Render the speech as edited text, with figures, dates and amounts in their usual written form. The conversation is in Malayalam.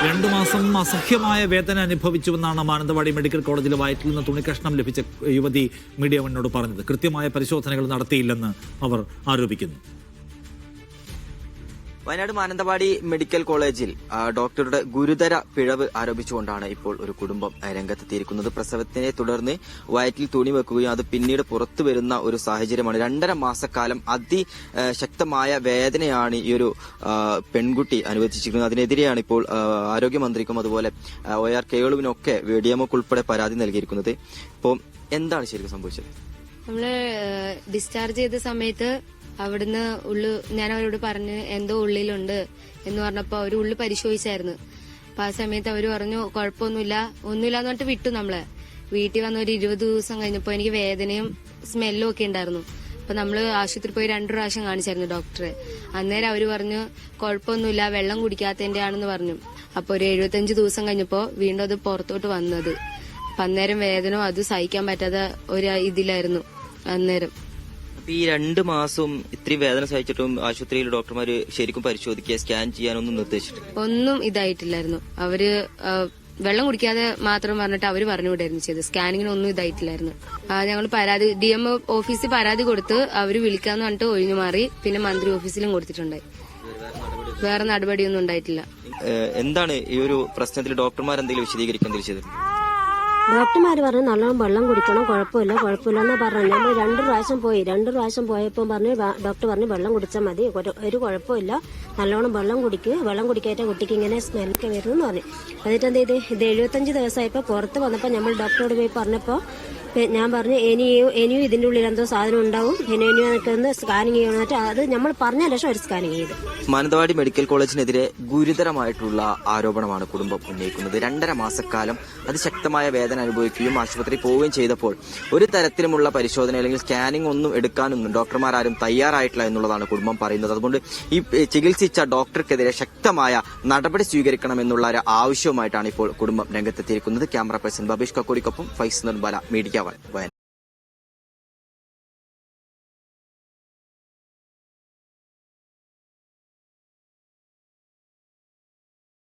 2 മാസം അസഹ്യമായ വേദന അനുഭവിച്ചുവെന്നാണ് മാനന്തവാടി മെഡിക്കൽ കോളേജിലെ വയറ്റിൽ നിന്ന് തുണിക്കഷ്ണം ലഭിച്ച യുവതി മീഡിയ വണ്ണിനോട് പറഞ്ഞത്. കൃത്യമായ പരിശോധനകൾ നടത്തിയില്ലെന്ന് അവർ ആരോപിക്കുന്നു. വയനാട് മാനന്തവാടി മെഡിക്കൽ കോളേജിൽ ഡോക്ടറുടെ ഗുരുതര പിഴവ് ആരോപിച്ചുകൊണ്ടാണ് ഇപ്പോൾ ഒരു കുടുംബം രംഗത്തെത്തിയിരിക്കുന്നത്. പ്രസവത്തിനെ തുടർന്ന് വയറ്റിൽ തുണി വെക്കുകയും അത് പിന്നീട് പുറത്തു വരുന്ന ഒരു സാഹചര്യമാണ്. 2.5 മാസക്കാലം അതിശക്തമായ വേദനയാണ് ഈ ഒരു പെൺകുട്ടി അനുവദിച്ചിരിക്കുന്നത്. അതിനെതിരെയാണ് ഇപ്പോൾ ആരോഗ്യമന്ത്രിക്കും അതുപോലെ OR കേളുവിനൊക്കെ DMO ഉൾപ്പെടെ പരാതി നൽകിയിരിക്കുന്നത്. ഇപ്പോൾ എന്താണ് ശരിക്കും സംഭവിച്ചത്? നമ്മള് ഡിസ്ചാർജ് ചെയ്ത സമയത്ത് അവിടുന്ന് ഞാൻ അവരോട് പറഞ്ഞ് എന്തോ ഉള്ളിലുണ്ട് എന്ന് പറഞ്ഞപ്പോ അവര് ഉള്ളു പരിശോധിച്ചായിരുന്നു. അപ്പൊ ആ സമയത്ത് അവര് പറഞ്ഞു കുഴപ്പമൊന്നുമില്ല എന്ന് പറഞ്ഞിട്ട് വിട്ടു. നമ്മളെ വീട്ടിൽ വന്ന ഒരു 20 ദിവസം കഴിഞ്ഞപ്പോ എനിക്ക് വേദനയും സ്മെല്ലും ഒക്കെ ഉണ്ടായിരുന്നു. അപ്പൊ നമ്മള് ആശുപത്രി പോയി 2 പ്രാവശ്യം കാണിച്ചായിരുന്നു ഡോക്ടറെ. അന്നേരം അവര് പറഞ്ഞു കുഴപ്പമൊന്നുമില്ല, വെള്ളം കുടിക്കാത്തതിന്റെ ആണെന്ന് പറഞ്ഞു. അപ്പൊ ഒരു 75 ദിവസം കഴിഞ്ഞപ്പോ വീണ്ടും അത് പുറത്തോട്ട് വന്നത്. അപ്പൊ അന്നേരം വേദന അത് സഹിക്കാൻ പറ്റാത്ത ഒരു ഇതിലായിരുന്നു അന്നേരം. ഈ 2 മാസം ഇത്രയും വേദന സഹിച്ചിട്ടും ആശുപത്രിയിൽ ഡോക്ടർമാര് ശരിക്കും പരിശോധിക്കുക, സ്കാൻ ചെയ്യാനൊന്നും നിർദ്ദേശിച്ചിട്ടില്ല? ഒന്നും ഇതായിട്ടില്ലായിരുന്നു. അവര് വെള്ളം കുടിക്കാതെ മാത്രം പറഞ്ഞിട്ട് അവര് പറഞ്ഞു വിടായിരുന്നു ചെയ്തത്. സ്കാനിങ്ങിനൊന്നും ഇതായിട്ടില്ലായിരുന്നു. ഞങ്ങൾ DMO ഓഫീസിൽ പരാതി കൊടുത്ത് അവര് വിളിക്കാന്ന് പറഞ്ഞിട്ട് ഒഴിഞ്ഞു മാറി. പിന്നെ മന്ത്രി ഓഫീസിലും കൊടുത്തിട്ടുണ്ടായി. വേറെ നടപടിയൊന്നും ഉണ്ടായിട്ടില്ല. എന്താണ് ഈ ഒരു പ്രശ്നത്തിൽ ഡോക്ടർമാർ എന്തെങ്കിലും വിശദീകരിക്കാൻ ചെയ്തിട്ടുണ്ട്? ഡോക്ടർമാർ പറഞ്ഞു നല്ലോണം വെള്ളം കുടിക്കണം, കുഴപ്പമില്ല എന്നാ പറഞ്ഞു. നമ്മൾ 2 പ്രാവശ്യം പോയി. 2 പ്രാവശ്യം പോയപ്പോൾ പറഞ്ഞു ഡോക്ടർ പറഞ്ഞു വെള്ളം കുടിച്ചാൽ മതി, ഒരു കുഴപ്പമില്ല, നല്ലോണം വെള്ളം കുടിക്കാത്ത കുട്ടിക്ക് ഇങ്ങനെ സ്മെല്ലൊക്കെ വരുന്നു പറഞ്ഞു. എന്നിട്ട് എന്ത് ചെയ്ത് ഇത് 75 ദിവസമായപ്പോൾ പുറത്ത് വന്നപ്പോൾ നമ്മൾ ഡോക്ടറോട് പോയി പറഞ്ഞപ്പോൾ ഞാൻ പറഞ്ഞു ഇനിയും ഇതിന്റെ ഉള്ളിൽ എന്തോ സാധനം ഉണ്ടാവും, ഇനിയും ഒന്ന് സ്കാനിങ് ചെയ്യണം. അത് നമ്മൾ പറഞ്ഞ ലക്ഷം ഒരു സ്കാനിങ് ചെയ്ത്. മാനന്തവാടി മെഡിക്കൽ കോളേജിനെതിരെ ഗുരുതരമായിട്ടുള്ള ആരോപണമാണ് കുടുംബം ഉന്നയിക്കുന്നത്. 2.5 മാസക്കാലം അതിശക്തമായ വേദന അനുഭവിക്കുകയും ആശുപത്രി പോവുകയും ചെയ്തപ്പോൾ ഒരു തരത്തിലുമുള്ള പരിശോധന അല്ലെങ്കിൽ സ്കാനിംഗ് ഒന്നും എടുക്കാനൊന്നും ഡോക്ടർമാരും തയ്യാറായിട്ടില്ല എന്നുള്ളതാണ് കുടുംബം പറയുന്നത്. അതുകൊണ്ട് ഈ ചികിത്സിച്ച ഡോക്ടർക്കെതിരെ ശക്തമായ നടപടി സ്വീകരിക്കണമെന്നുള്ള ഒരു ആവശ്യവുമായിട്ടാണ് ഇപ്പോൾ കുടുംബം രംഗത്തെത്തിയിരിക്കുന്നത്. ക്യാമറ പേഴ്സൺ ബബീഷ് കക്കോടിക്കൊപ്പം ഫൈസ് നിർബല, മീഡിയ 1.